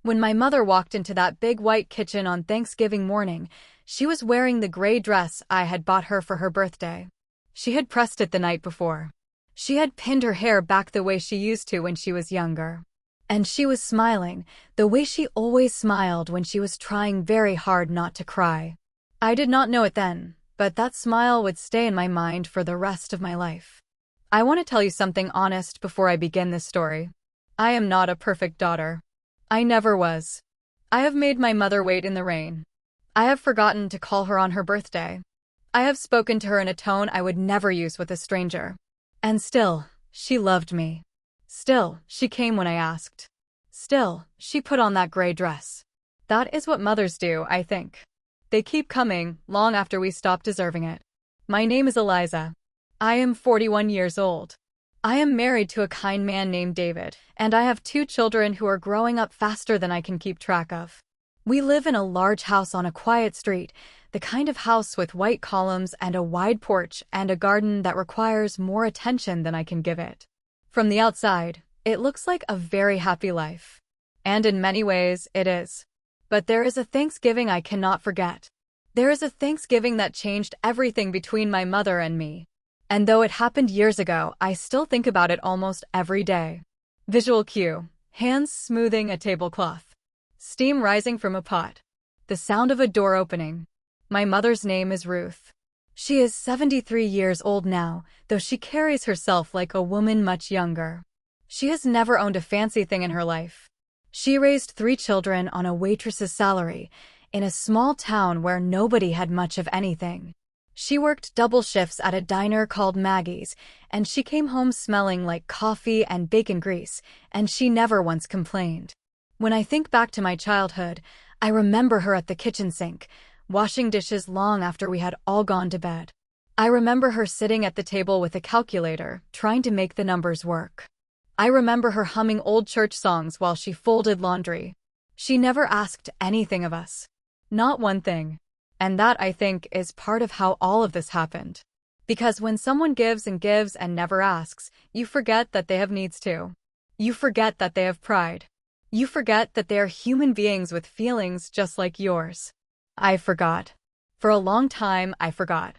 When my mother walked into that big white kitchen on Thanksgiving morning, she was wearing the gray dress I had bought her for her birthday. She had pressed it the night before. She had pinned her hair back the way she used to when she was younger. And she was smiling, the way she always smiled when she was trying very hard not to cry. I did not know it then, but that smile would stay in my mind for the rest of my life. I want to tell you something honest before I begin this story. I am not a perfect daughter. I never was. I have made my mother wait in the rain. I have forgotten to call her on her birthday. I have spoken to her in a tone I would never use with a stranger. And still, she loved me. Still, she came when I asked. Still, she put on that gray dress. That is what mothers do, I think. They keep coming, long after we stop deserving it. My name is Eliza. I am 41 years old. I am married to a kind man named David, and I have 2 children who are growing up faster than I can keep track of. We live in a large house on a quiet street, the kind of house with white columns and a wide porch and a garden that requires more attention than I can give it. From the outside, it looks like a very happy life. And in many ways, it is. But there is a Thanksgiving I cannot forget. There is a Thanksgiving that changed everything between my mother and me. And though it happened years ago, I still think about it almost every day. Visual cue: hands smoothing a tablecloth. Steam rising from a pot. The sound of a door opening. My mother's name is Ruth. She is 73 years old now, though she carries herself like a woman much younger. She has never owned a fancy thing in her life. She raised 3 children on a waitress's salary, in a small town where nobody had much of anything. She worked double shifts at a diner called Maggie's, and she came home smelling like coffee and bacon grease, and she never once complained. When I think back to my childhood, I remember her at the kitchen sink, washing dishes long after we had all gone to bed. I remember her sitting at the table with a calculator, trying to make the numbers work. I remember her humming old church songs while she folded laundry. She never asked anything of us. Not one thing. And that, I think, is part of how all of this happened. Because when someone gives and never asks, you forget that they have needs too. You forget that they have pride. You forget that they are human beings with feelings just like yours. I forgot. For a long time, I forgot.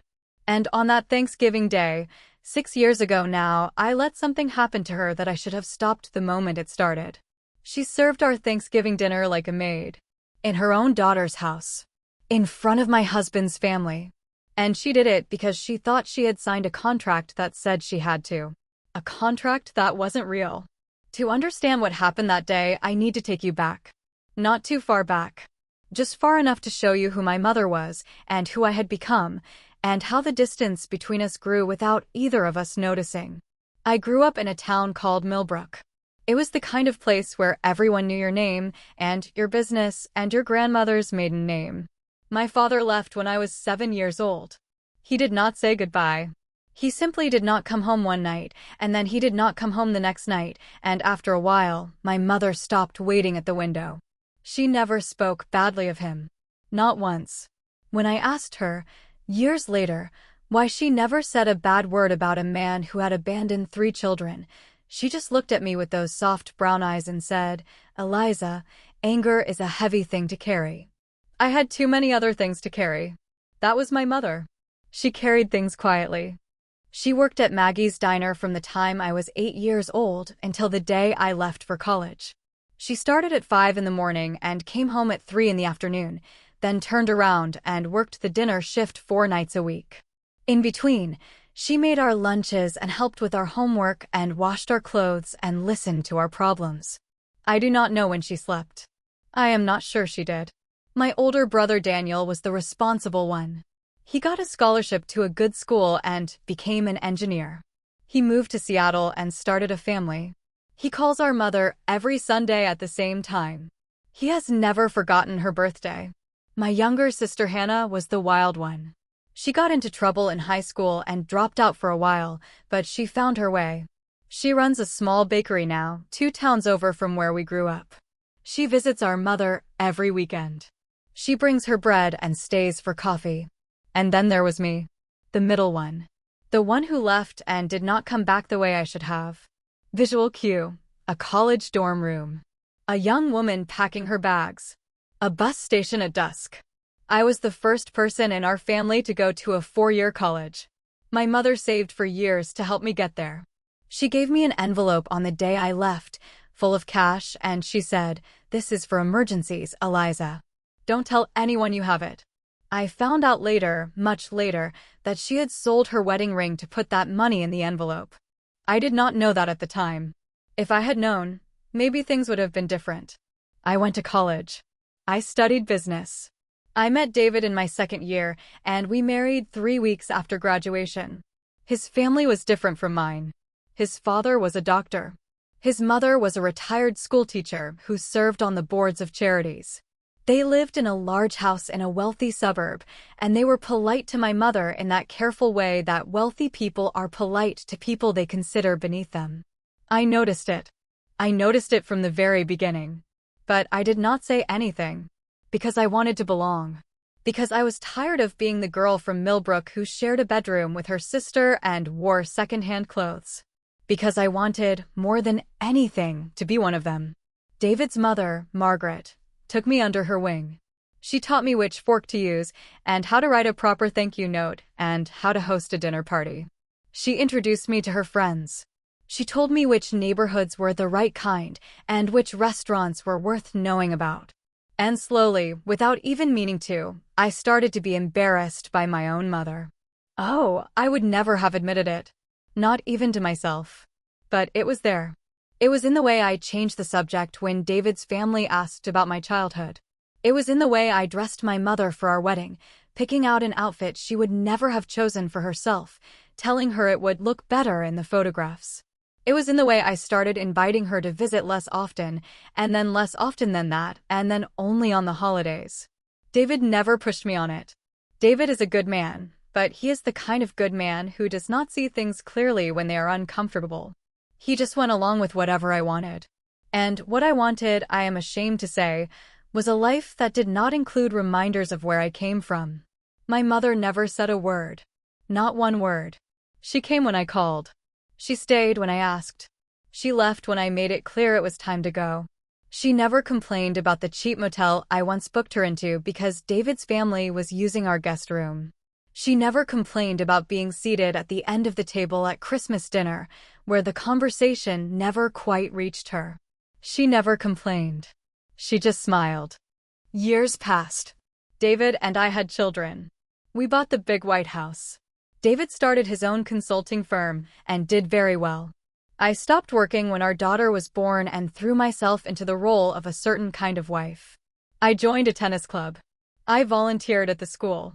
And on that Thanksgiving day, 6 years ago now, I let something happen to her that I should have stopped the moment it started. She served our Thanksgiving dinner like a maid. In her own daughter's house. In front of my husband's family. And she did it because she thought she had signed a contract that said she had to. A contract that wasn't real. To understand what happened that day, I need to take you back. Not too far back. Just far enough to show you who my mother was, and who I had become, and how the distance between us grew without either of us noticing. I grew up in a town called Millbrook. It was the kind of place where everyone knew your name, and your business, and your grandmother's maiden name. My father left when I was 7 years old. He did not say goodbye. He simply did not come home one night, and then he did not come home the next night, and after a while, my mother stopped waiting at the window. She never spoke badly of him. Not once. When I asked her, years later, why she never said a bad word about a man who had abandoned 3 children, she just looked at me with those soft brown eyes and said, "Eliza, anger is a heavy thing to carry." I had too many other things to carry. That was my mother. She carried things quietly. She worked at Maggie's diner from the time I was 8 years old until the day I left for college. She started at 5 in the morning and came home at 3 in the afternoon, then turned around and worked the dinner shift 4 nights a week. In between, she made our lunches and helped with our homework and washed our clothes and listened to our problems. I do not know when she slept. I am not sure she did. My older brother Daniel was the responsible one. He got a scholarship to a good school and became an engineer. He moved to Seattle and started a family. He calls our mother every Sunday at the same time. He has never forgotten her birthday. My younger sister Hannah was the wild one. She got into trouble in high school and dropped out for a while, but she found her way. She runs a small bakery now, 2 towns over from where we grew up. She visits our mother every weekend. She brings her bread and stays for coffee. And then there was me. The middle one. The one who left and did not come back the way I should have. Visual cue. A college dorm room. A young woman packing her bags. A bus station at dusk. I was the first person in our family to go to a 4-year college. My mother saved for years to help me get there. She gave me an envelope on the day I left, full of cash, and she said, "This is for emergencies, Eliza. Don't tell anyone you have it." I found out later, much later, that she had sold her wedding ring to put that money in the envelope. I did not know that at the time. If I had known, maybe things would have been different. I went to college. I studied business. I met David in my second year, and we married 3 weeks after graduation. His family was different from mine. His father was a doctor. His mother was a retired schoolteacher who served on the boards of charities. They lived in a large house in a wealthy suburb, and they were polite to my mother in that careful way that wealthy people are polite to people they consider beneath them. I noticed it. I noticed it from the very beginning. But I did not say anything. Because I wanted to belong. Because I was tired of being the girl from Millbrook who shared a bedroom with her sister and wore second-hand clothes. Because I wanted, more than anything, to be one of them. David's mother, Margaret, took me under her wing. She taught me which fork to use, and how to write a proper thank you note, and how to host a dinner party. She introduced me to her friends. She told me which neighborhoods were the right kind, and which restaurants were worth knowing about. And slowly, without even meaning to, I started to be embarrassed by my own mother. Oh, I would never have admitted it. Not even to myself. But it was there. It was in the way I changed the subject when David's family asked about my childhood. It was in the way I dressed my mother for our wedding, picking out an outfit she would never have chosen for herself, telling her it would look better in the photographs. It was in the way I started inviting her to visit less often, and then less often than that, and then only on the holidays. David never pushed me on it. David is a good man, but he is the kind of good man who does not see things clearly when they are uncomfortable. He just went along with whatever I wanted. And what I wanted, I am ashamed to say, was a life that did not include reminders of where I came from. My mother never said a word. Not one word. She came when I called. She stayed when I asked. She left when I made it clear it was time to go. She never complained about the cheap motel I once booked her into because David's family was using our guest room. She never complained about being seated at the end of the table at Christmas dinner, where the conversation never quite reached her. She never complained. She just smiled. Years passed. David and I had children. We bought the big white house. David started his own consulting firm and did very well. I stopped working when our daughter was born and threw myself into the role of a certain kind of wife. I joined a tennis club. I volunteered at the school.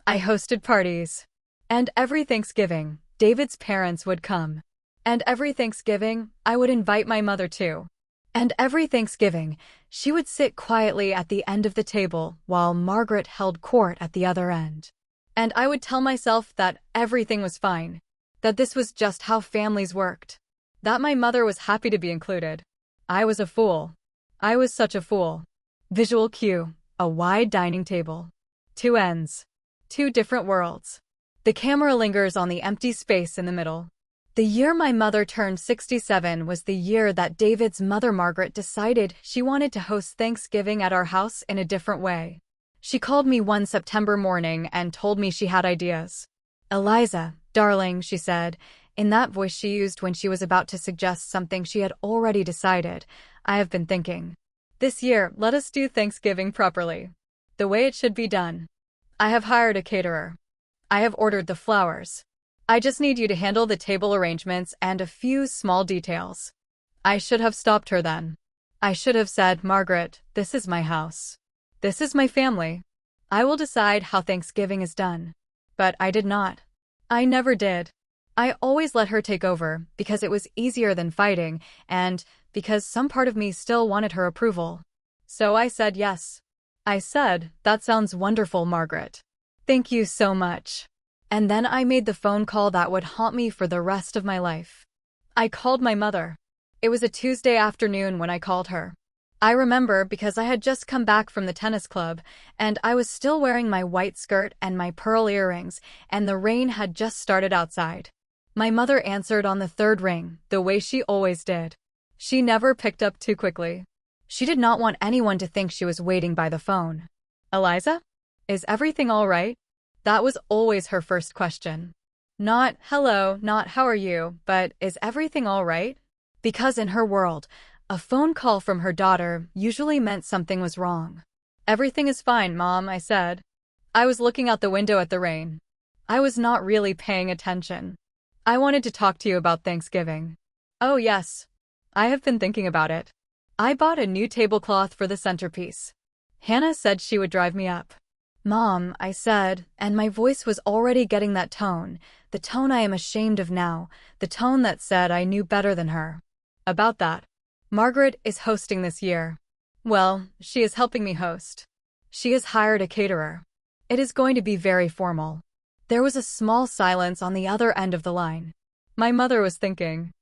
I hosted parties. And every Thanksgiving, David's parents would come. And every Thanksgiving, I would invite my mother too. And every Thanksgiving, she would sit quietly at the end of the table while Margaret held court at the other end. And I would tell myself that everything was fine, that this was just how families worked, that my mother was happy to be included. I was a fool. I was such a fool. Visual cue, a wide dining table. 2 ends. 2 different worlds. The camera lingers on the empty space in the middle. The year my mother turned 67 was the year that David's mother Margaret decided she wanted to host Thanksgiving at our house in a different way. She called me one September morning and told me she had ideas. "Eliza, darling," she said, in that voice she used when she was about to suggest something she had already decided. "I have been thinking. This year, let us do Thanksgiving properly. The way it should be done. I have hired a caterer. I have ordered the flowers. I just need you to handle the table arrangements and a few small details." I should have stopped her then. I should have said, "Margaret, this is my house. This is my family. I will decide how Thanksgiving is done." But I did not. I never did. I always let her take over because it was easier than fighting and because some part of me still wanted her approval. So I said yes. I said, "That sounds wonderful, Margaret. Thank you so much." And then I made the phone call that would haunt me for the rest of my life. I called my mother. It was a Tuesday afternoon when I called her. I remember because I had just come back from the tennis club, and I was still wearing my white skirt and my pearl earrings, and the rain had just started outside. My mother answered on the 3rd ring, the way she always did. She never picked up too quickly. She did not want anyone to think she was waiting by the phone. Eliza? Is everything all right? That was always her first question. Not, hello, not how are you, but is everything all right? Because in her world, a phone call from her daughter usually meant something was wrong. Everything is fine, Mom, I said. I was looking out the window at the rain. I was not really paying attention. I wanted to talk to you about Thanksgiving. Oh yes. I have been thinking about it. I bought a new tablecloth for the centerpiece. Hannah said she would drive me up. Mom, I said, and my voice was already getting that tone, the tone I am ashamed of now, the tone that said I knew better than her. About that. Margaret is hosting this year. Well, she is helping me host. She has hired a caterer. It is going to be very formal. There was a small silence on the other end of the line. My mother was thinking.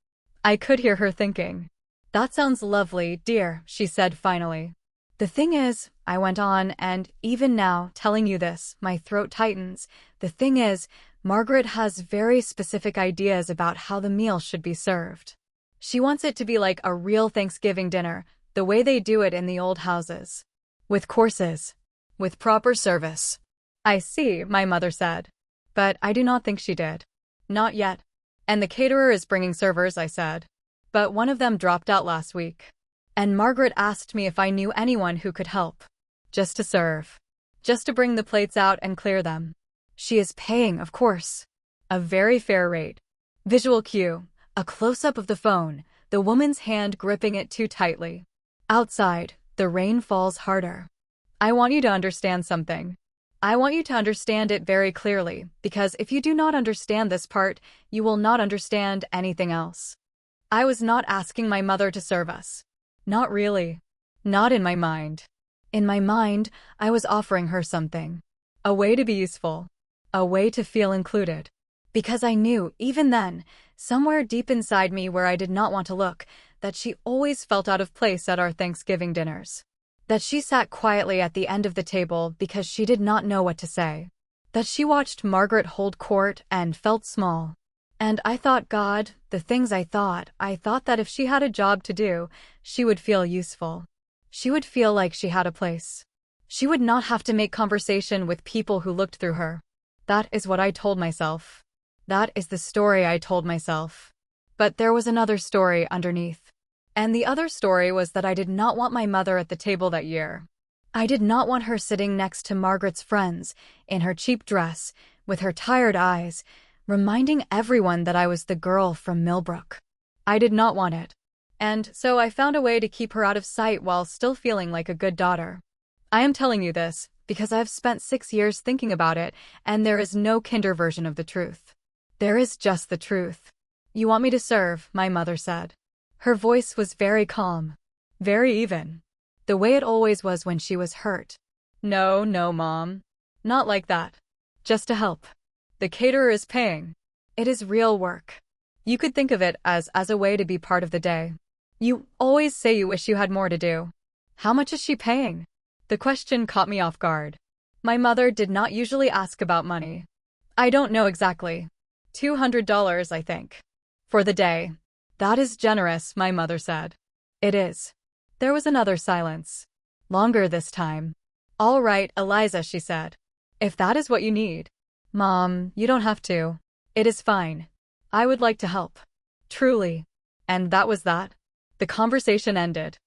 I could hear her thinking. That sounds lovely, dear, she said finally. The thing is, I went on, and even now, telling you this, my throat tightens. The thing is, Margaret has very specific ideas about how the meal should be served. She wants it to be like a real Thanksgiving dinner, the way they do it in the old houses. With courses. With proper service. I see, my mother said. But I do not think she did. Not yet. And the caterer is bringing servers, I said. But one of them dropped out last week. And Margaret asked me if I knew anyone who could help. Just to serve. Just to bring the plates out and clear them. She is paying, of course. A very fair rate. Visual cue. A close-up of the phone, the woman's hand gripping it too tightly. Outside, the rain falls harder. I want you to understand something. I want you to understand it very clearly, because if you do not understand this part, you will not understand anything else. I was not asking my mother to serve us. Not really. Not in my mind. In my mind, I was offering her something. A way to be useful. A way to feel included. Because I knew, even then, somewhere deep inside me where I did not want to look, that she always felt out of place at our Thanksgiving dinners. That she sat quietly at the end of the table because she did not know what to say. That she watched Margaret hold court and felt small. And I thought, God, the things I thought that if she had a job to do, she would feel useful. She would feel like she had a place. She would not have to make conversation with people who looked through her. That is what I told myself. That is the story I told myself. But there was another story underneath. And the other story was that I did not want my mother at the table that year. I did not want her sitting next to Margaret's friends, in her cheap dress, with her tired eyes, reminding everyone that I was the girl from Millbrook. I did not want it. And so I found a way to keep her out of sight while still feeling like a good daughter. I am telling you this because I've spent 6 years thinking about it, and there is no kinder version of the truth. There is just the truth. You want me to serve, my mother said. Her voice was very calm. Very even. The way it always was when she was hurt. No, no, Mom. Not like that. Just to help. The caterer is paying. It is real work. You could think of it as a way to be part of the day. You always say you wish you had more to do. How much is she paying? The question caught me off guard. My mother did not usually ask about money. I don't know exactly. $200, I think. For the day. That is generous, my mother said. It is. There was another silence. Longer this time. All right, Eliza, she said. If that is what you need. Mom, you don't have to. It is fine. I would like to help. Truly. And that was that. The conversation ended.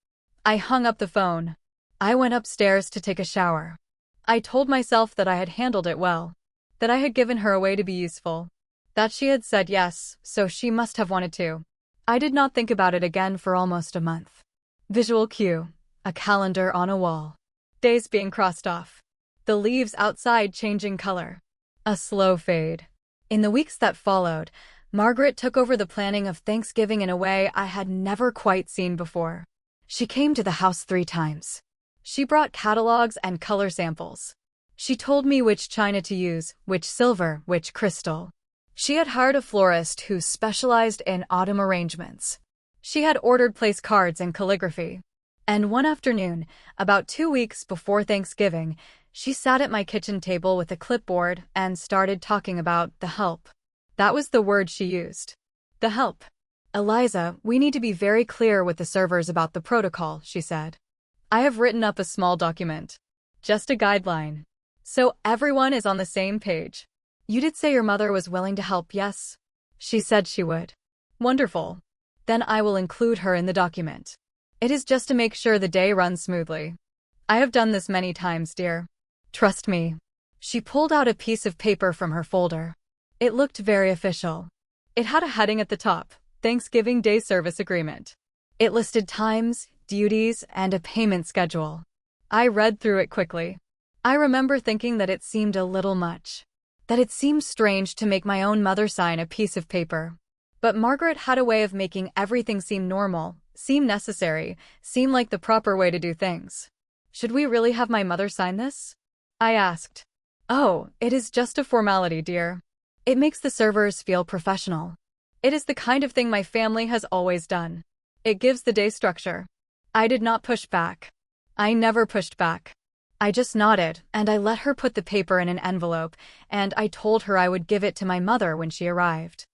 I hung up the phone. I went upstairs to take a shower. I told myself that I had handled it well. That I had given her a way to be useful. That she had said yes, so she must have wanted to. I did not think about it again for almost a month. Visual cue. A calendar on a wall. Days being crossed off. The leaves outside changing color. A slow fade. In the weeks that followed, Margaret took over the planning of Thanksgiving in a way I had never quite seen before. She came to the house 3 times. She brought catalogs and color samples. She told me which china to use, which silver, which crystal. She had hired a florist who specialized in autumn arrangements. She had ordered place cards and calligraphy. And one afternoon, about 2 weeks before Thanksgiving, she sat at my kitchen table with a clipboard and started talking about the help. That was the word she used. The help. Eliza, we need to be very clear with the servers about the protocol, she said. I have written up a small document. Just a guideline. So everyone is on the same page. You did say your mother was willing to help, yes? She said she would. Wonderful. Then I will include her in the document. It is just to make sure the day runs smoothly. I have done this many times, dear. Trust me. She pulled out a piece of paper from her folder. It looked very official. It had a heading at the top, Thanksgiving Day Service Agreement. It listed times, duties, and a payment schedule. I read through it quickly. I remember thinking that it seemed a little much. That it seemed strange to make my own mother sign a piece of paper. But Margaret had a way of making everything seem normal, seem necessary, seem like the proper way to do things. Should we really have my mother sign this? I asked. Oh, it is just a formality, dear. It makes the servers feel professional. It is the kind of thing my family has always done. It gives the day structure. I did not push back. I never pushed back. I just nodded, and I let her put the paper in an envelope, and I told her I would give it to my mother when she arrived.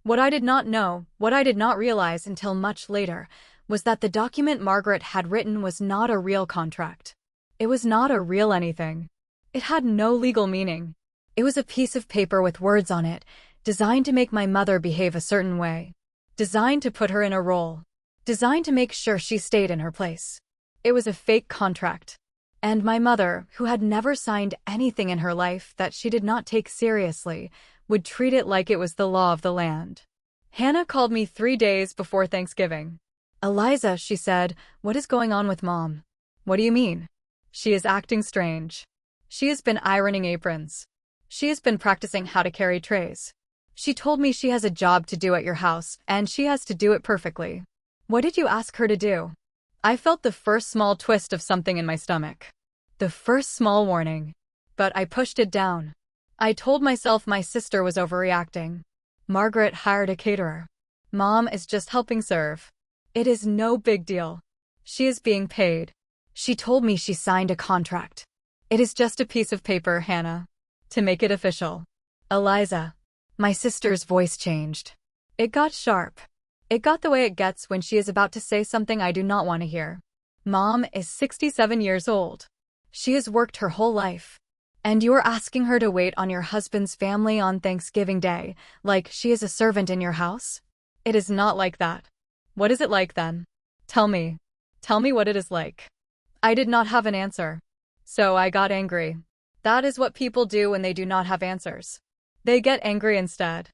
What I did not know, what I did not realize until much later, was that the document Margaret had written was not a real contract. It was not a real anything. It had no legal meaning. It was a piece of paper with words on it, designed to make my mother behave a certain way. Designed to put her in a role. Designed to make sure she stayed in her place. It was a fake contract. And my mother, who had never signed anything in her life that she did not take seriously, would treat it like it was the law of the land. Hannah called me 3 days before Thanksgiving. Eliza, she said, what is going on with Mom? What do you mean? She is acting strange. She has been ironing aprons. She has been practicing how to carry trays. She told me she has a job to do at your house, and she has to do it perfectly. What did you ask her to do? I felt the first small twist of something in my stomach. The first small warning. But I pushed it down. I told myself my sister was overreacting. Margaret hired a caterer. Mom is just helping serve. It is no big deal. She is being paid. She told me she signed a contract. It is just a piece of paper, Hannah. To make it official. Eliza. My sister's voice changed. It got sharp. It got the way it gets when she is about to say something I do not want to hear. Mom is 67 years old. She has worked her whole life. And you are asking her to wait on your husband's family on Thanksgiving Day, like she is a servant in your house? It is not like that. What is it like then? Tell me. Tell me what it is like. I did not have an answer. So I got angry. That is what people do when they do not have answers. They get angry instead.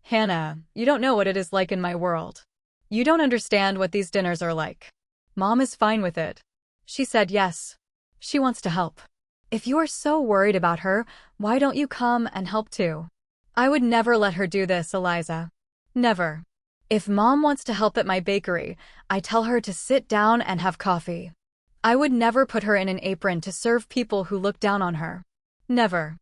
Hannah, you don't know what it is like in my world. You don't understand what these dinners are like. Mom is fine with it. She said yes. She wants to help. If you are so worried about her, why don't you come and help too? I would never let her do this, Eliza. Never. If Mom wants to help at my bakery, I tell her to sit down and have coffee. I would never put her in an apron to serve people who look down on her. Never.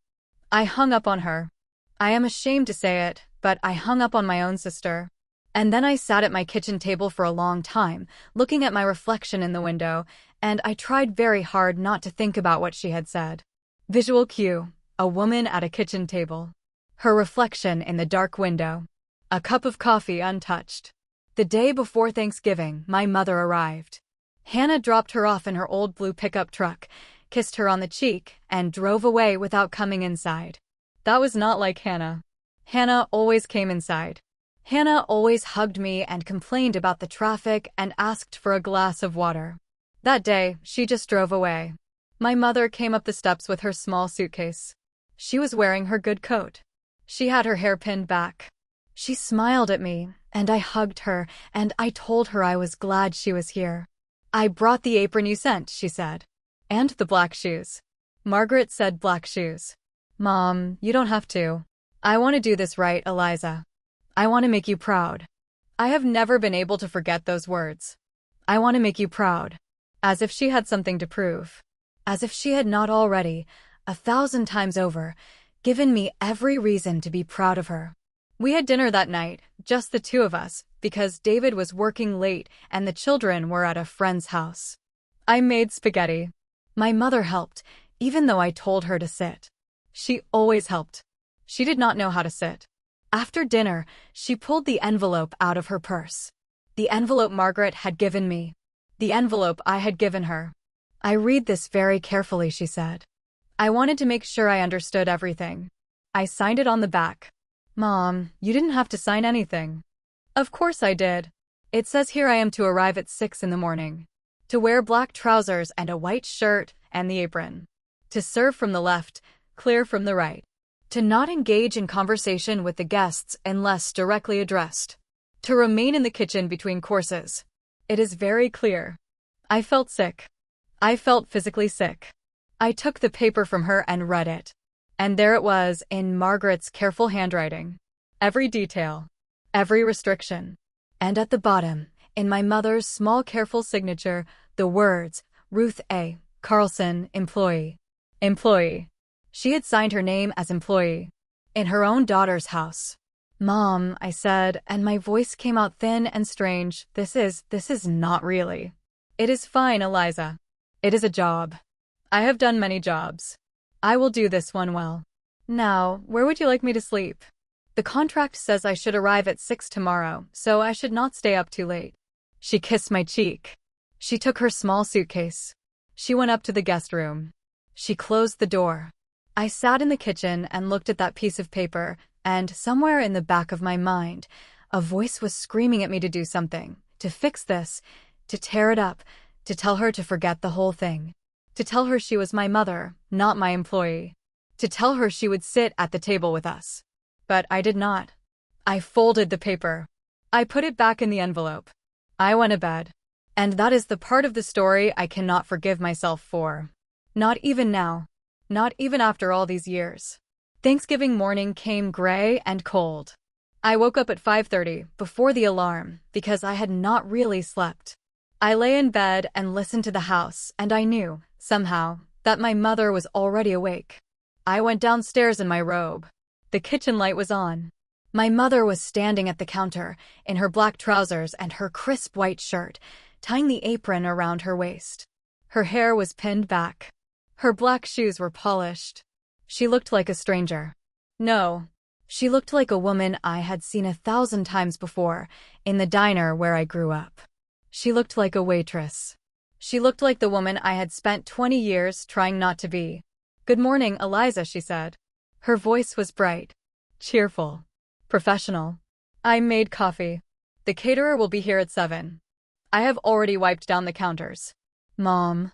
I hung up on her. I am ashamed to say it, but I hung up on my own sister. And then I sat at my kitchen table for a long time, looking at my reflection in the window, and I tried very hard not to think about what she had said. Visual cue, a woman at a kitchen table. Her reflection in the dark window. A cup of coffee untouched. The day before Thanksgiving, my mother arrived. Hannah dropped her off in her old blue pickup truck, kissed her on the cheek, and drove away without coming inside. That was not like Hannah. Hannah always came inside. Hannah always hugged me and complained about the traffic and asked for a glass of water. That day, she just drove away. My mother came up the steps with her small suitcase. She was wearing her good coat. She had her hair pinned back. She smiled at me, and I hugged her, and I told her I was glad she was here. I brought the apron you sent, she said. And the black shoes. Margaret said black shoes. Mom, you don't have to. I want to do this right, Eliza. I want to make you proud. I have never been able to forget those words. I want to make you proud. As if she had something to prove. As if she had not already, 1,000 times over, given me every reason to be proud of her. We had dinner that night, just the two of us, because David was working late and the children were at a friend's house. I made spaghetti. My mother helped, even though I told her to sit. She always helped. She did not know how to sit. After dinner, she pulled the envelope out of her purse. The envelope Margaret had given me. The envelope I had given her. I read this very carefully, she said. I wanted to make sure I understood everything. I signed it on the back. Mom, you didn't have to sign anything. Of course I did. It says here I am to arrive at 6 in the morning. To wear black trousers and a white shirt and the apron. To serve from the left, clear from the right. To not engage in conversation with the guests unless directly addressed. To remain in the kitchen between courses. It is very clear. I felt sick. I felt physically sick. I took the paper from her and read it. And there it was, in Margaret's careful handwriting. Every detail. Every restriction. And at the bottom, in my mother's small careful signature, the words, Ruth A. Carlson, employee. Employee. She had signed her name as employee. In her own daughter's house. Mom, I said, and my voice came out thin and strange. This is not really. It is fine, Eliza. It is a job. I have done many jobs. I will do this one well. Now, where would you like me to sleep? The contract says I should arrive at 6 tomorrow, so I should not stay up too late. She kissed my cheek. She took her small suitcase. She went up to the guest room. She closed the door. I sat in the kitchen and looked at that piece of paper, and somewhere in the back of my mind, a voice was screaming at me to do something, to fix this, to tear it up, to tell her to forget the whole thing. To tell her she was my mother, not my employee. To tell her she would sit at the table with us. But I did not. I folded the paper. I put it back in the envelope. I went to bed. And that is the part of the story I cannot forgive myself for. Not even now. Not even after all these years. Thanksgiving morning came gray and cold. I woke up at 5:30, before the alarm, because I had not really slept. I lay in bed and listened to the house, and I knew, somehow, that my mother was already awake. I went downstairs in my robe. The kitchen light was on. My mother was standing at the counter, in her black trousers and her crisp white shirt, tying the apron around her waist. Her hair was pinned back. Her black shoes were polished. She looked like a stranger. No, she looked like a woman I had seen 1,000 times before, in the diner where I grew up. She looked like a waitress. She looked like the woman I had spent 20 years trying not to be. "Good morning, Eliza," she said. Her voice was bright, cheerful, professional. "I made coffee. The caterer will be here at 7. I have already wiped down the counters." Mom,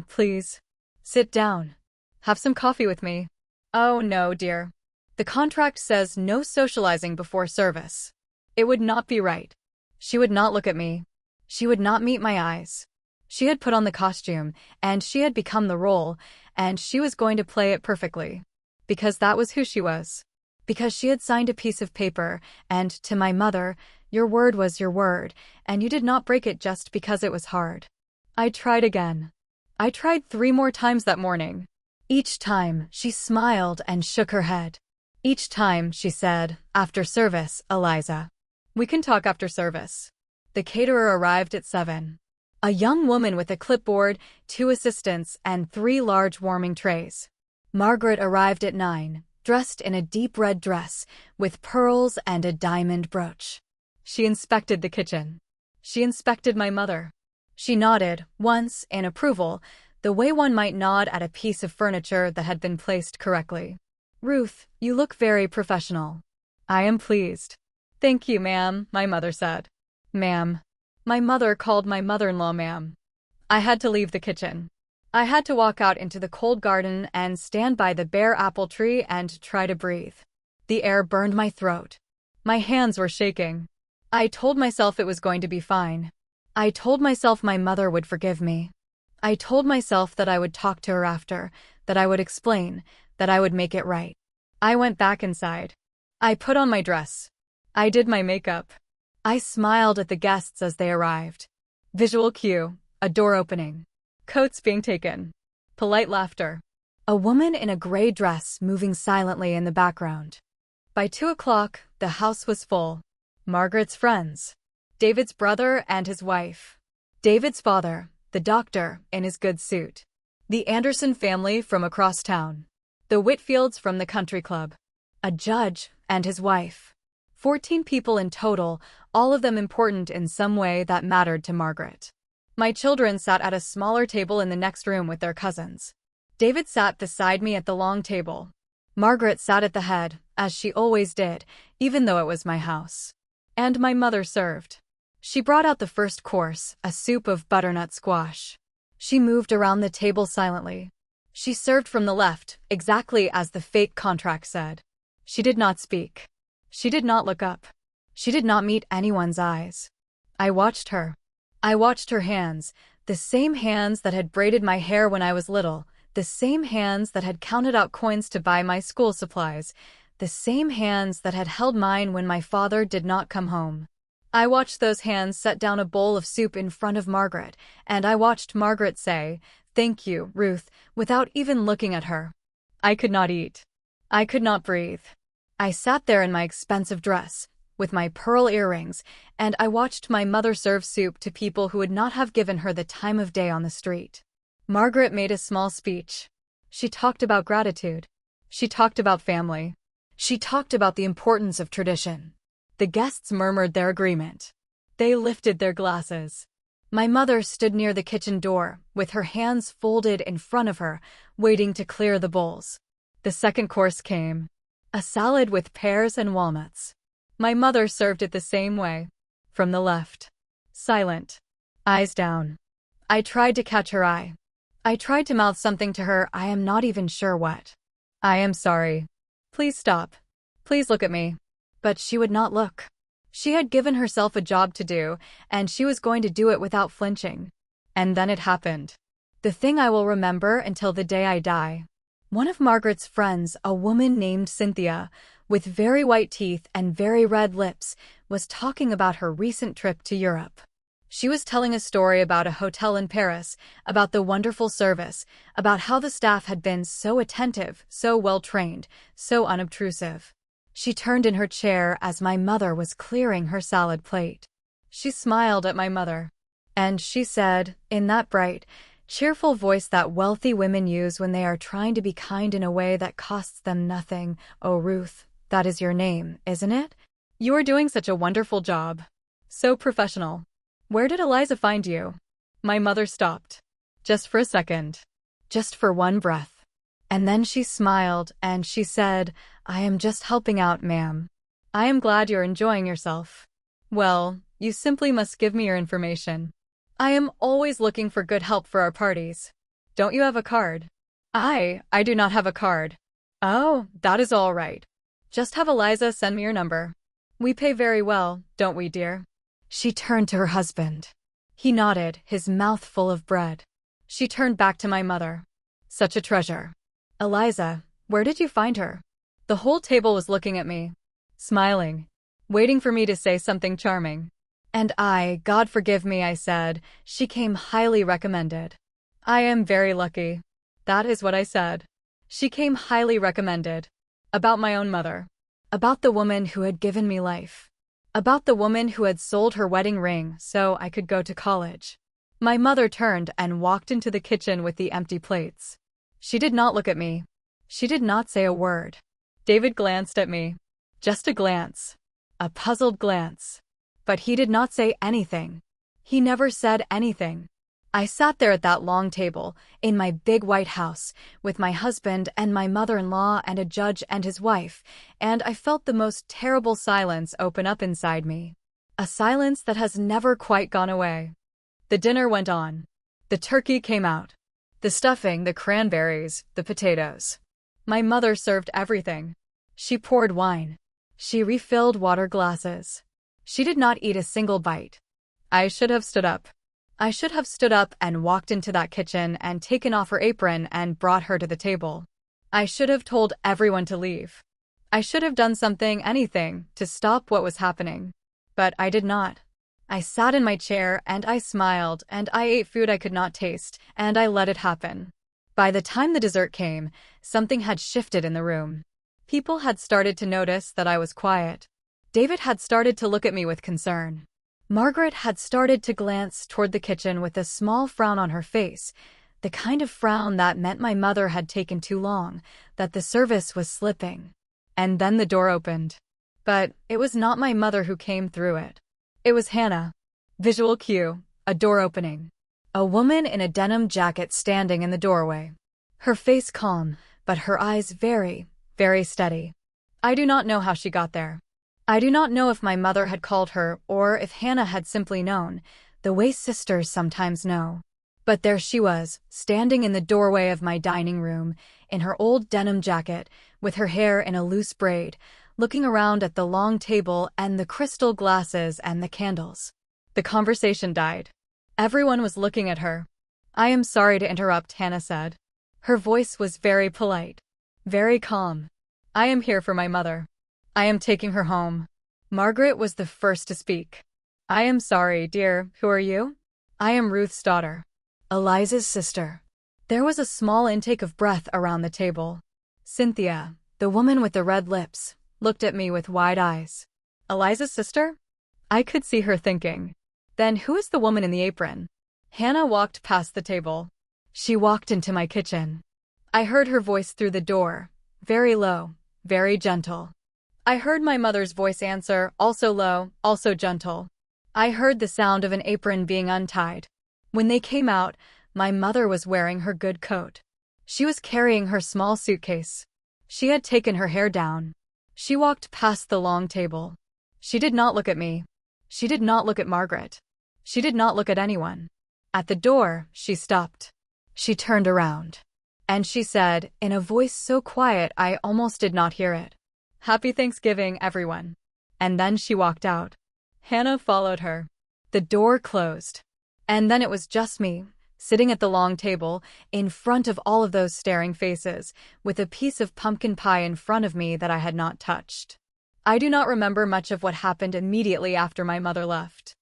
please. Sit down. Have some coffee with me." "Oh no, dear. The contract says no socializing before service. It would not be right." She would not look at me. She would not meet my eyes. She had put on the costume, and she had become the role, and she was going to play it perfectly. Because that was who she was. Because she had signed a piece of paper, and to my mother, your word was your word, and you did not break it just because it was hard. I tried again. I tried 3 more times that morning. Each time, she smiled and shook her head. Each time, she said, "After service, Eliza. We can talk after service." The caterer arrived at 7. A young woman with a clipboard, 2 assistants, and 3 large warming trays. Margaret arrived at 9, dressed in a deep red dress, with pearls and a diamond brooch. She inspected the kitchen. She inspected my mother. She nodded, once, in approval, the way one might nod at a piece of furniture that had been placed correctly. "Ruth, you look very professional." "I am pleased." "Thank you, ma'am," my mother said. "Ma'am." My mother called my mother-in-law ma'am. I had to leave the kitchen. I had to walk out into the cold garden and stand by the bare apple tree and try to breathe. The air burned my throat. My hands were shaking. I told myself it was going to be fine. I told myself my mother would forgive me. I told myself that I would talk to her after, that I would explain, that I would make it right. I went back inside. I put on my dress. I did my makeup. I smiled at the guests as they arrived. Visual cue, a door opening. Coats being taken. Polite laughter. A woman in a gray dress moving silently in the background. By 2 o'clock, the house was full. Margaret's friends. David's brother and his wife. David's father, the doctor, in his good suit. The Anderson family from across town. The Whitfields from the country club. A judge and his wife. 14 people in total, all of them important in some way that mattered to Margaret. My children sat at a smaller table in the next room with their cousins. David sat beside me at the long table. Margaret sat at the head, as she always did, even though it was my house. And my mother served. She brought out the first course, a soup of butternut squash. She moved around the table silently. She served from the left, exactly as the fake contract said. She did not speak. She did not look up. She did not meet anyone's eyes. I watched her. I watched her hands, the same hands that had braided my hair when I was little, the same hands that had counted out coins to buy my school supplies, the same hands that had held mine when my father did not come home. I watched those hands set down a bowl of soup in front of Margaret, and I watched Margaret say, "Thank you, Ruth," without even looking at her. I could not eat. I could not breathe. I sat there in my expensive dress, with my pearl earrings, and I watched my mother serve soup to people who would not have given her the time of day on the street. Margaret made a small speech. She talked about gratitude. She talked about family. She talked about the importance of tradition. The guests murmured their agreement. They lifted their glasses. My mother stood near the kitchen door, with her hands folded in front of her, waiting to clear the bowls. The second course came. A salad with pears and walnuts. My mother served it the same way. From the left. Silent. Eyes down. I tried to catch her eye. I tried to mouth something to her, I am not even sure what. "I am sorry. Please stop. Please look at me." But she would not look. She had given herself a job to do, and she was going to do it without flinching. And then it happened. The thing I will remember until the day I die. One of Margaret's friends, a woman named Cynthia, with very white teeth and very red lips, was talking about her recent trip to Europe. She was telling a story about a hotel in Paris, about the wonderful service, about how the staff had been so attentive, so well-trained, so unobtrusive. She turned in her chair as my mother was clearing her salad plate. She smiled at my mother. And she said, in that bright, cheerful voice that wealthy women use when they are trying to be kind in a way that costs them nothing, "Oh, Ruth, that is your name, isn't it? You are doing such a wonderful job. So professional. Where did Eliza find you?" My mother stopped. Just for a second. Just for one breath. And then she smiled and she said, "I am just helping out, ma'am. I am glad you're enjoying yourself. Well, you simply must give me your information. I am always looking for good help for our parties. Don't you have a card?" I do not have a card." "Oh, that is all right. Just have Eliza send me your number. We pay very well, don't we, dear?" She turned to her husband. He nodded, his mouth full of bread. She turned back to my mother. "Such a treasure. Eliza, where did you find her?" The whole table was looking at me, smiling, waiting for me to say something charming. And God forgive me, I said, "she came highly recommended." "I am very lucky." That is what I said. She came highly recommended. About my own mother. About the woman who had given me life. About the woman who had sold her wedding ring so I could go to college. My mother turned and walked into the kitchen with the empty plates. She did not look at me. She did not say a word. David glanced at me. Just a glance. A puzzled glance. But he did not say anything. He never said anything. I sat there at that long table, in my big white house, with my husband and my mother-in-law and a judge and his wife, and I felt the most terrible silence open up inside me. A silence that has never quite gone away. The dinner went on. The turkey came out. The stuffing, the cranberries, the potatoes. My mother served everything. She poured wine. She refilled water glasses. She did not eat a single bite. I should have stood up. I should have stood up and walked into that kitchen and taken off her apron and brought her to the table. I should have told everyone to leave. I should have done something, anything, to stop what was happening. But I did not. I sat in my chair and I smiled and I ate food I could not taste and I let it happen. By the time the dessert came, something had shifted in the room. People had started to notice that I was quiet. David had started to look at me with concern. Margaret had started to glance toward the kitchen with a small frown on her face, the kind of frown that meant my mother had taken too long, that the service was slipping. And then the door opened. But it was not my mother who came through it. It was Hannah. Visual cue, a door opening. A woman in a denim jacket standing in the doorway. Her face calm, but her eyes very, very steady. I do not know how she got there. I do not know if my mother had called her or if Hannah had simply known, the way sisters sometimes know. But there she was, standing in the doorway of my dining room, in her old denim jacket, with her hair in a loose braid, looking around at the long table and the crystal glasses and the candles. The conversation died. Everyone was looking at her. "I am sorry to interrupt," Hannah said. Her voice was very polite, very calm. "I am here for my mother. I am taking her home." Margaret was the first to speak. "I am sorry, dear. Who are you?" "I am Ruth's daughter. Eliza's sister." There was a small intake of breath around the table. Cynthia, the woman with the red lips, looked at me with wide eyes. "Eliza's sister?" I could see her thinking. "Then who is the woman in the apron?" Hannah walked past the table. She walked into my kitchen. I heard her voice through the door, very low, very gentle. I heard my mother's voice answer, also low, also gentle. I heard the sound of an apron being untied. When they came out, my mother was wearing her good coat. She was carrying her small suitcase. She had taken her hair down. She walked past the long table. She did not look at me. She did not look at Margaret. She did not look at anyone. At the door, she stopped. She turned around. And she said, in a voice so quiet I almost did not hear it, "Happy Thanksgiving, everyone." And then she walked out. Hannah followed her. The door closed. And then it was just me, sitting at the long table, in front of all of those staring faces, with a piece of pumpkin pie in front of me that I had not touched. I do not remember much of what happened immediately after my mother left.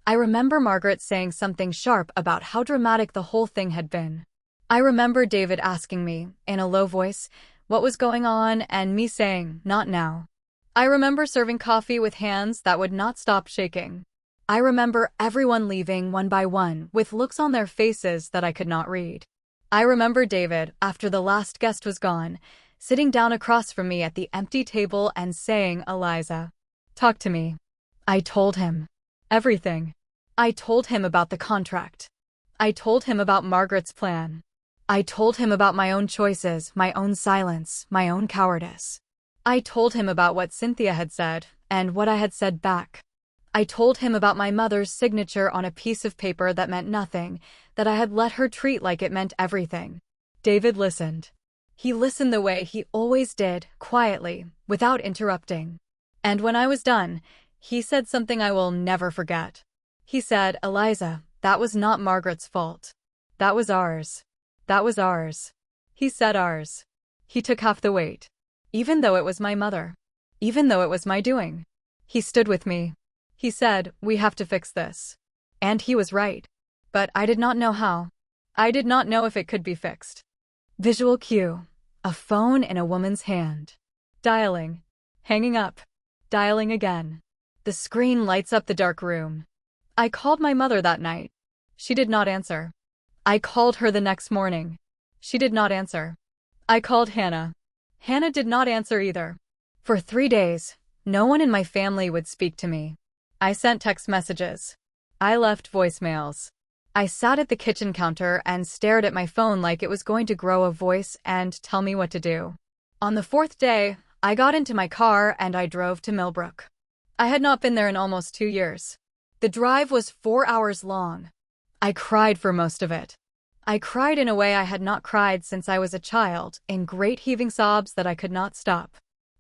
I remember Margaret saying something sharp about how dramatic the whole thing had been. I remember David asking me, in a low voice, what was going on, and me saying, "Not now." I remember serving coffee with hands that would not stop shaking. I remember everyone leaving one by one with looks on their faces that I could not read. I remember David, after the last guest was gone, sitting down across from me at the empty table and saying, "Eliza, talk to me." I told him everything. I told him about the contract. I told him about Margaret's plan. I told him about my own choices, my own silence, my own cowardice. I told him about what Cynthia had said, and what I had said back. I told him about my mother's signature on a piece of paper that meant nothing, that I had let her treat like it meant everything. David listened. He listened the way he always did, quietly, without interrupting. And when I was done, he said something I will never forget. He said, "Eliza, that was not Margaret's fault. That was ours. That was ours." He said ours. He took half the weight. Even though it was my mother. Even though it was my doing. He stood with me. He said, "We have to fix this." And he was right. But I did not know how. I did not know if it could be fixed. Visual cue. A phone in a woman's hand. Dialing. Hanging up. Dialing again. The screen lights up the dark room. I called my mother that night. She did not answer. I called her the next morning. She did not answer. I called Hannah. Hannah did not answer either. For 3 days, no one in my family would speak to me. I sent text messages. I left voicemails. I sat at the kitchen counter and stared at my phone like it was going to grow a voice and tell me what to do. On the 4th day, I got into my car and I drove to Millbrook. I had not been there in almost 2 years. The drive was 4 hours long. I cried for most of it. I cried in a way I had not cried since I was a child, in great heaving sobs that I could not stop.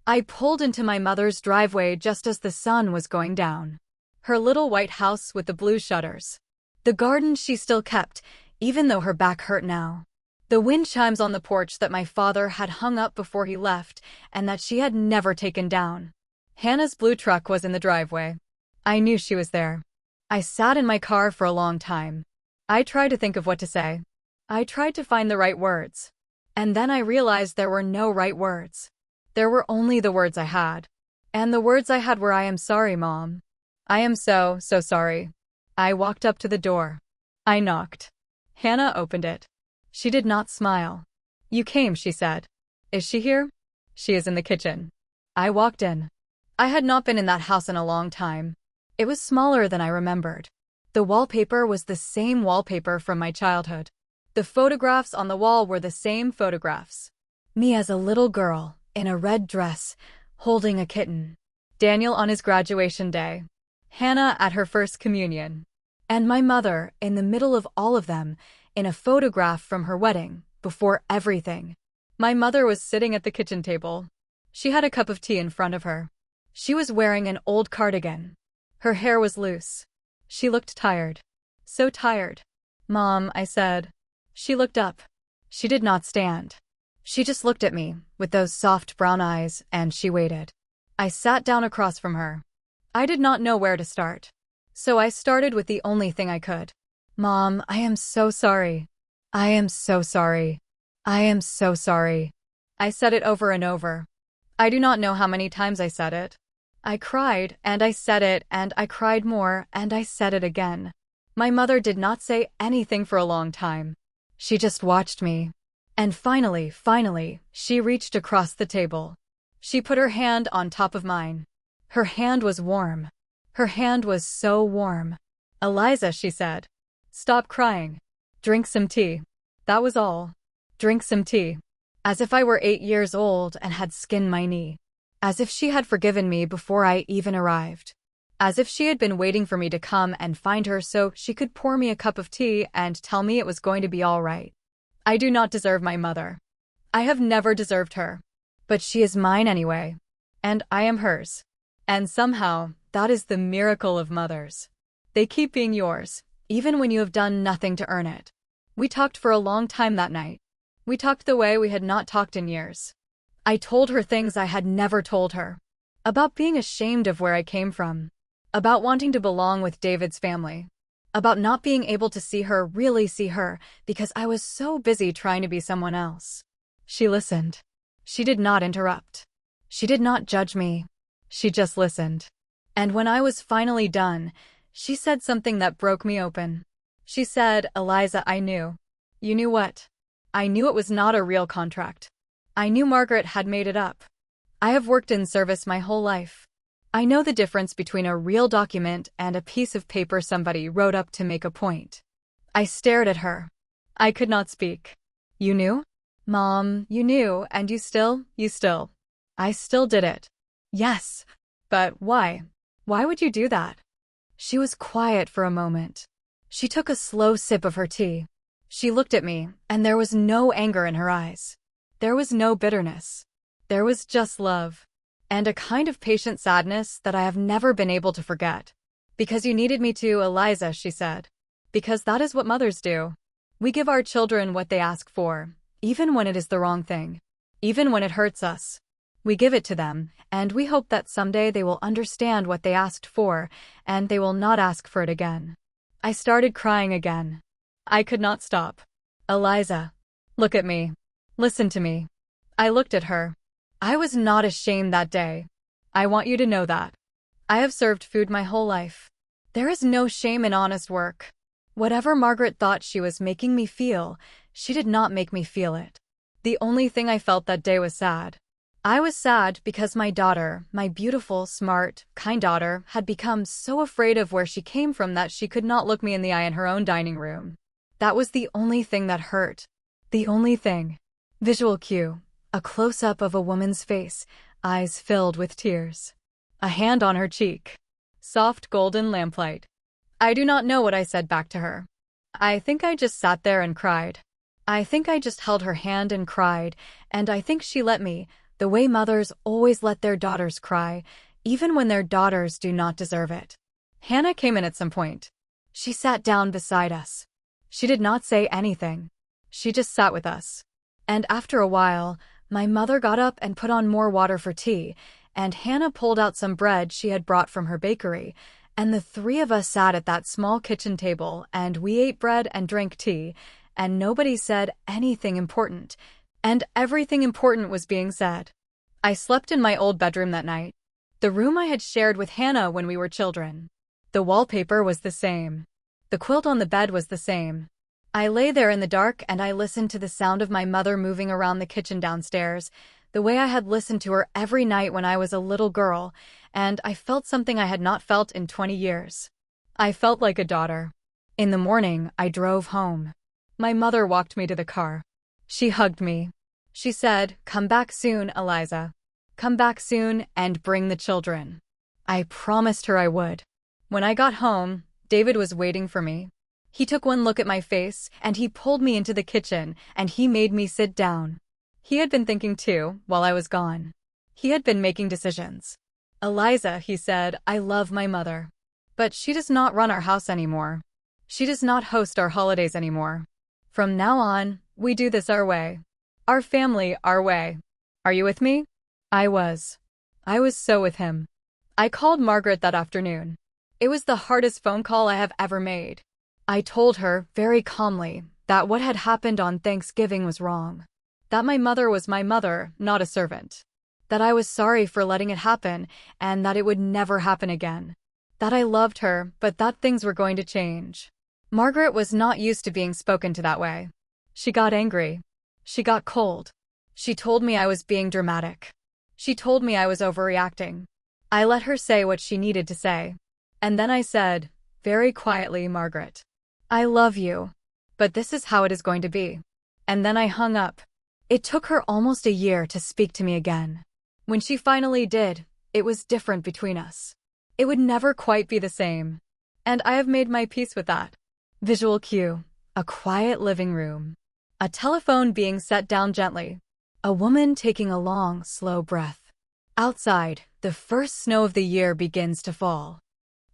I pulled into my mother's driveway just as the sun was going down. Her little white house with the blue shutters. The garden she still kept, even though her back hurt now. The wind chimes on the porch that my father had hung up before he left and that she had never taken down. Hannah's blue truck was in the driveway. I knew she was there. I sat in my car for a long time. I tried to think of what to say. I tried to find the right words. And then I realized there were no right words. There were only the words I had. And the words I had were, "I am sorry, Mom. I am so sorry." I walked up to the door. I knocked. Hannah opened it. She did not smile. "You came," she said. "Is she here?" "She is in the kitchen." I walked in. I had not been in that house in a long time. It was smaller than I remembered. The wallpaper was the same wallpaper from my childhood. The photographs on the wall were the same photographs. Me as a little girl, in a red dress, holding a kitten. Daniel on his graduation day. Hannah at her first communion. And my mother, in the middle of all of them, in a photograph from her wedding, before everything. My mother was sitting at the kitchen table. She had a cup of tea in front of her. She was wearing an old cardigan. Her hair was loose. She looked tired. So tired. "Mom," I said. She looked up. She did not stand. She just looked at me, with those soft brown eyes, and she waited. I sat down across from her. I did not know where to start. So I started with the only thing I could. "Mom, I am so sorry. I am so sorry. I am so sorry." I said it over and over. I do not know how many times I said it. I cried, and I said it, and I cried more, and I said it again. My mother did not say anything for a long time. She just watched me. And finally, she reached across the table. She put her hand on top of mine. Her hand was warm. Her hand was so warm. "Eliza," she said. "Stop crying. Drink some tea." That was all. Drink some tea. As if I were 8 years old and had skinned my knee. As if she had forgiven me before I even arrived. As if she had been waiting for me to come and find her so she could pour me a cup of tea and tell me it was going to be all right. I do not deserve my mother. I have never deserved her. But she is mine anyway. And I am hers. And somehow, that is the miracle of mothers. They keep being yours, even when you have done nothing to earn it. We talked for a long time that night. We talked the way we had not talked in years. I told her things I had never told her. About being ashamed of where I came from. About wanting to belong with David's family. About not being able to really see her, because I was so busy trying to be someone else. She listened. She did not interrupt. She did not judge me. She just listened. And when I was finally done, she said something that broke me open. She said, "Eliza, I knew." "You knew what?" "I knew it was not a real contract. I knew Margaret had made it up. I have worked in service my whole life. I know the difference between a real document and a piece of paper somebody wrote up to make a point." I stared at her. I could not speak. "You knew?" "Mom, you knew, and you still. I still did it." "Yes. But why? Why would you do that?" She was quiet for a moment. She took a slow sip of her tea. She looked at me, and there was no anger in her eyes. There was no bitterness. There was just love. And a kind of patient sadness that I have never been able to forget. "Because you needed me to, Eliza," she said. "Because that is what mothers do. We give our children what they ask for, even when it is the wrong thing. Even when it hurts us. We give it to them, and we hope that someday they will understand what they asked for, and they will not ask for it again." I started crying again. I could not stop. "Eliza, look at me. Listen to me." I looked at her. I was not ashamed that day. I want you to know that. I have served food my whole life. There is no shame in honest work. Whatever Margaret thought she was making me feel, she did not make me feel it. The only thing I felt that day was sad. I was sad because my daughter, my beautiful, smart, kind daughter, had become so afraid of where she came from that she could not look me in the eye in her own dining room. That was the only thing that hurt. The only thing. Visual cue. A close-up of a woman's face, eyes filled with tears. A hand on her cheek. Soft golden lamplight. I do not know what I said back to her. I think I just sat there and cried. I think I just held her hand and cried, and I think she let me, the way mothers always let their daughters cry, even when their daughters do not deserve it. Hannah came in at some point. She sat down beside us. She did not say anything. She just sat with us. And after a while, my mother got up and put on more water for tea, and Hannah pulled out some bread she had brought from her bakery, and the 3 of us sat at that small kitchen table, and we ate bread and drank tea, and nobody said anything important, and everything important was being said. I slept in my old bedroom that night, the room I had shared with Hannah when we were children. The wallpaper was the same. The quilt on the bed was the same. I lay there in the dark and I listened to the sound of my mother moving around the kitchen downstairs, the way I had listened to her every night when I was a little girl, and I felt something I had not felt in 20 years. I felt like a daughter. In the morning, I drove home. My mother walked me to the car. She hugged me. She said, "Come back soon, Eliza. Come back soon and bring the children." I promised her I would. When I got home, David was waiting for me. He took one look at my face, and he pulled me into the kitchen, and he made me sit down. He had been thinking too, while I was gone. He had been making decisions. "Eliza," he said, "I love my mother. But she does not run our house anymore. She does not host our holidays anymore. From now on, we do this our way. Our family, our way. Are you with me?" I was. I was so with him. I called Margaret that afternoon. It was the hardest phone call I have ever made. I told her, very calmly, that what had happened on Thanksgiving was wrong. That my mother was my mother, not a servant. That I was sorry for letting it happen, and that it would never happen again. That I loved her, but that things were going to change. Margaret was not used to being spoken to that way. She got angry. She got cold. She told me I was being dramatic. She told me I was overreacting. I let her say what she needed to say. And then I said, very quietly, "Margaret, I love you, but this is how it is going to be." And then I hung up. It took her almost a year to speak to me again. When she finally did, it was different between us. It would never quite be the same. And I have made my peace with that. Visual cue: a quiet living room. A telephone being set down gently. A woman taking a long, slow breath. Outside, the first snow of the year begins to fall.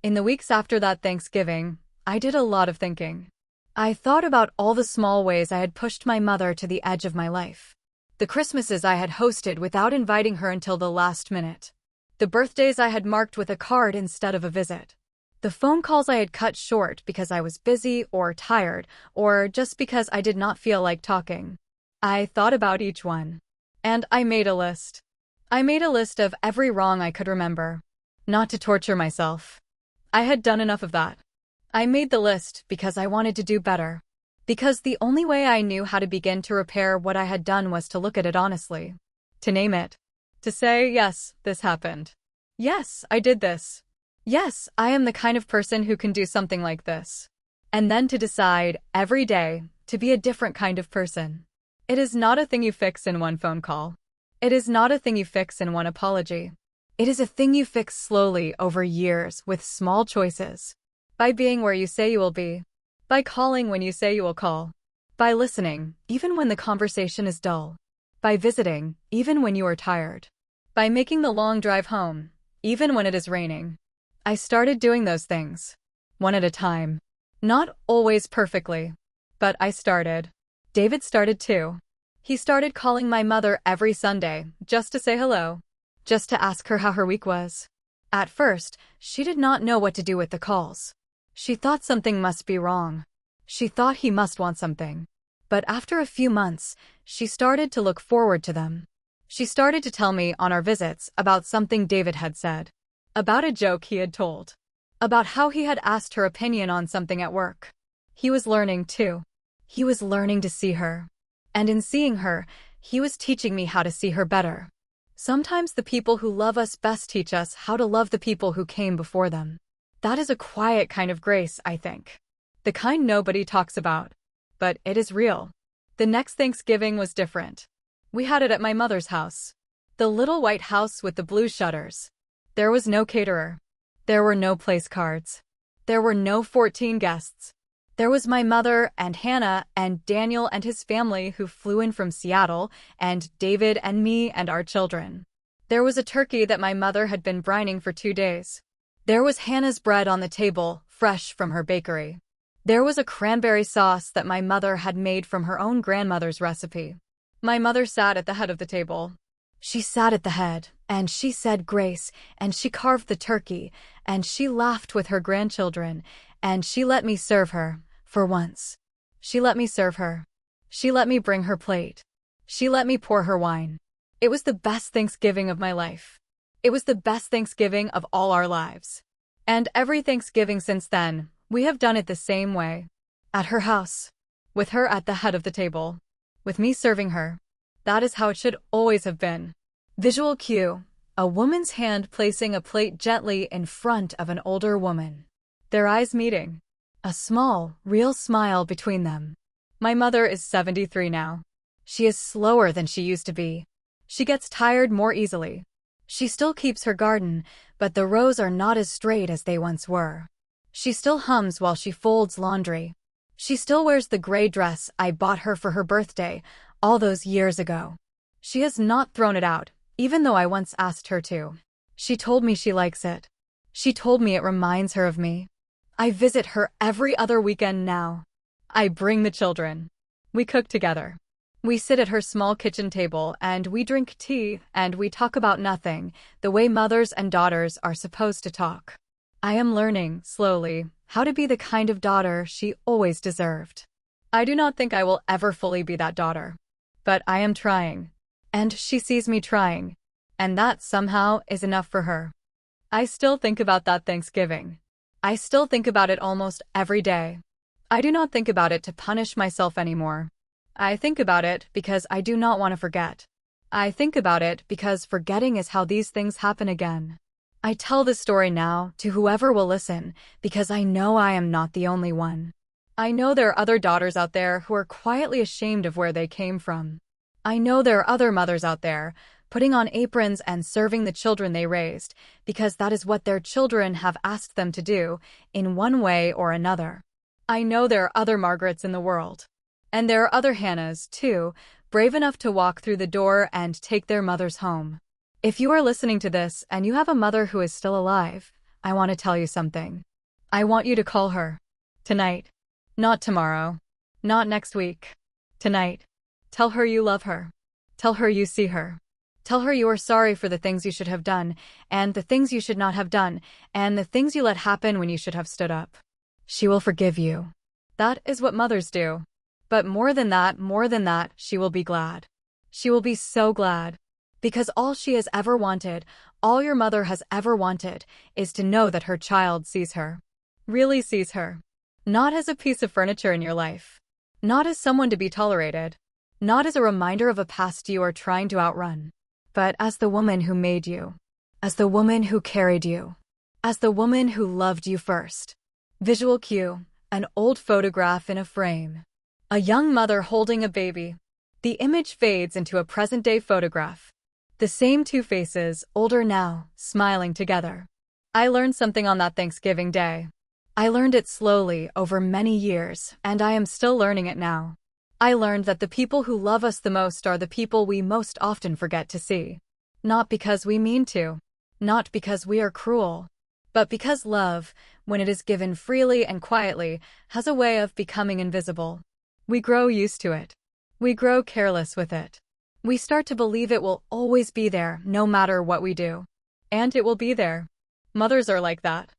In the weeks after that Thanksgiving, I did a lot of thinking. I thought about all the small ways I had pushed my mother to the edge of my life. The Christmases I had hosted without inviting her until the last minute. The birthdays I had marked with a card instead of a visit. The phone calls I had cut short because I was busy or tired, or just because I did not feel like talking. I thought about each one. And I made a list. I made a list of every wrong I could remember. Not to torture myself. I had done enough of that. I made the list because I wanted to do better. Because the only way I knew how to begin to repair what I had done was to look at it honestly. To name it. To say, yes, this happened. Yes, I did this. Yes, I am the kind of person who can do something like this. And then to decide, every day, to be a different kind of person. It is not a thing you fix in one phone call. It is not a thing you fix in one apology. It is a thing you fix slowly over years with small choices. By being where you say you will be. By calling when you say you will call. By listening, even when the conversation is dull. By visiting, even when you are tired. By making the long drive home, even when it is raining. I started doing those things. One at a time. Not always perfectly. But I started. David started too. He started calling my mother every Sunday, just to say hello. Just to ask her how her week was. At first, she did not know what to do with the calls. She thought something must be wrong. She thought he must want something. But after a few months, she started to look forward to them. She started to tell me on our visits about something David had said. About a joke he had told. About how he had asked her opinion on something at work. He was learning too. He was learning to see her. And in seeing her, he was teaching me how to see her better. Sometimes the people who love us best teach us how to love the people who came before them. That is a quiet kind of grace, I think. The kind nobody talks about. But it is real. The next Thanksgiving was different. We had it at my mother's house. The little white house with the blue shutters. There was no caterer. There were no place cards. There were no 14 guests. There was my mother and Hannah and Daniel and his family who flew in from Seattle, and David and me and our children. There was a turkey that my mother had been brining for 2 days. There was Hannah's bread on the table, fresh from her bakery. There was a cranberry sauce that my mother had made from her own grandmother's recipe. My mother sat at the head of the table. She sat at the head, and she said grace, and she carved the turkey, and she laughed with her grandchildren, and she let me serve her, for once. She let me serve her. She let me bring her plate. She let me pour her wine. It was the best Thanksgiving of my life. It was the best Thanksgiving of all our lives. And every Thanksgiving since then, we have done it the same way. At her house. With her at the head of the table. With me serving her. That is how it should always have been. Visual cue: a woman's hand placing a plate gently in front of an older woman. their eyes meeting. A small, real smile between them. My mother is 73 now. She is slower than she used to be. She gets tired more easily. She still keeps her garden, but the rows are not as straight as they once were. She still hums while she folds laundry. She still wears the gray dress I bought her for her birthday all those years ago. She has not thrown it out, even though I once asked her to. She told me she likes it. She told me it reminds her of me. I visit her every other weekend now. I bring the children. We cook together. We sit at her small kitchen table and we drink tea and we talk about nothing, the way mothers and daughters are supposed to talk. I am learning, slowly, how to be the kind of daughter she always deserved. I do not think I will ever fully be that daughter. But I am trying. And she sees me trying. And that somehow is enough for her. I still think about that Thanksgiving. I still think about it almost every day. I do not think about it to punish myself anymore. I think about it because I do not want to forget. I think about it because forgetting is how these things happen again. I tell this story now to whoever will listen because I know I am not the only one. I know there are other daughters out there who are quietly ashamed of where they came from. I know there are other mothers out there putting on aprons and serving the children they raised because that is what their children have asked them to do in one way or another. I know there are other Margarets in the world. And there are other Hannahs, too, brave enough to walk through the door and take their mothers home. If you are listening to this and you have a mother who is still alive, I want to tell you something. I want you to call her. Tonight. Not tomorrow. Not next week. Tonight. Tell her you love her. Tell her you see her. Tell her you are sorry for the things you should have done, and the things you should not have done, and the things you let happen when you should have stood up. She will forgive you. That is what mothers do. But more than that, she will be glad. She will be so glad. Because all she has ever wanted, all your mother has ever wanted, is to know that her child sees her. Really sees her. Not as a piece of furniture in your life. Not as someone to be tolerated. Not as a reminder of a past you are trying to outrun. But as the woman who made you. As the woman who carried you. As the woman who loved you first. Visual cue, an old photograph in a frame. A young mother holding a baby. The image fades into a present-day photograph. The same two faces, older now, smiling together. I learned something on that Thanksgiving day. I learned it slowly over many years, and I am still learning it now. I learned that the people who love us the most are the people we most often forget to see. Not because we mean to. Not because we are cruel. But because love, when it is given freely and quietly, has a way of becoming invisible. We grow used to it. We grow careless with it. We start to believe it will always be there, no matter what we do. And it will be there. Mothers are like that.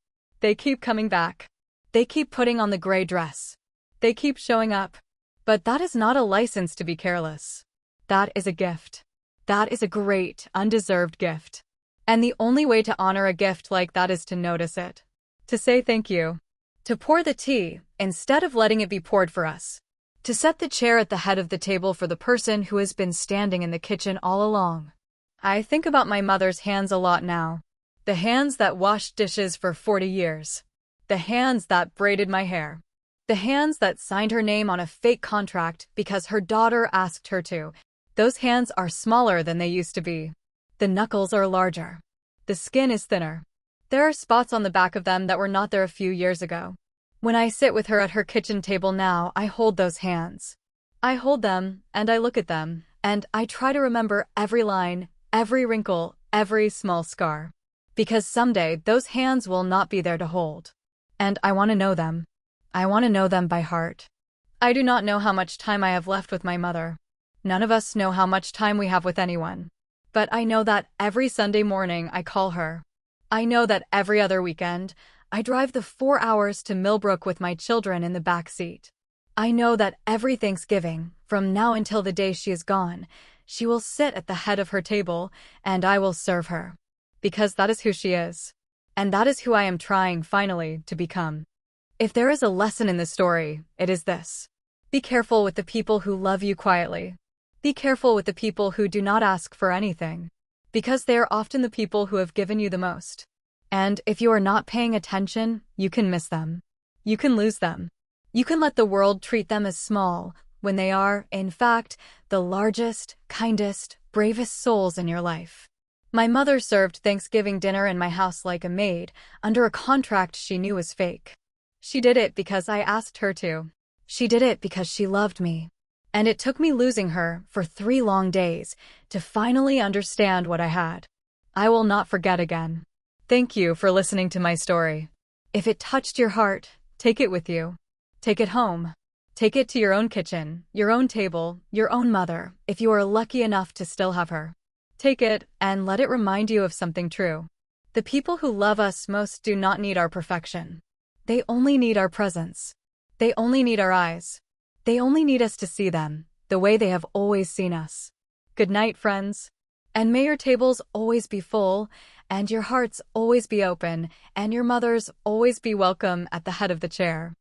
They keep coming back. They keep putting on the gray dress. They keep showing up. But that is not a license to be careless. That is a gift. That is a great, undeserved gift. And the only way to honor a gift like that is to notice it. To say thank you. To pour the tea, instead of letting it be poured for us. To set the chair at the head of the table for the person who has been standing in the kitchen all along. I think about my mother's hands a lot now. The hands that washed dishes for 40 years. The hands that braided my hair. The hands that signed her name on a fake contract because her daughter asked her to. Those hands are smaller than they used to be. The knuckles are larger. The skin is thinner. There are spots on the back of them that were not there a few years ago. When I sit with her at her kitchen table now, I hold those hands. I hold them, and I look at them, and I try to remember every line, every wrinkle, every small scar. Because someday those hands will not be there to hold. And I want to know them. I want to know them by heart. I do not know how much time I have left with my mother. None of us know how much time we have with anyone. But I know that every Sunday morning I call her. I know that every other weekend, I drive the 4 hours to Millbrook with my children in the back seat. I know that every Thanksgiving, from now until the day she is gone, she will sit at the head of her table, and I will serve her. Because that is who she is. And that is who I am trying, finally, to become. If there is a lesson in this story, it is this. Be careful with the people who love you quietly. Be careful with the people who do not ask for anything. Because they are often the people who have given you the most. And if you are not paying attention, you can miss them. You can lose them. You can let the world treat them as small, when they are, in fact, the largest, kindest, bravest souls in your life. My mother served Thanksgiving dinner in my house like a maid, under a contract she knew was fake. She did it because I asked her to. She did it because she loved me. And it took me losing her for 3 long days to finally understand what I had. I will not forget again. Thank you for listening to my story. If it touched your heart, take it with you. Take it home. Take it to your own kitchen, your own table, your own mother, if you are lucky enough to still have her. Take it and let it remind you of something true. The people who love us most do not need our perfection. They only need our presence. They only need our eyes. They only need us to see them, the way they have always seen us. Good night, friends. And may your tables always be full, and your hearts always be open, and your mothers always be welcome at the head of the chair.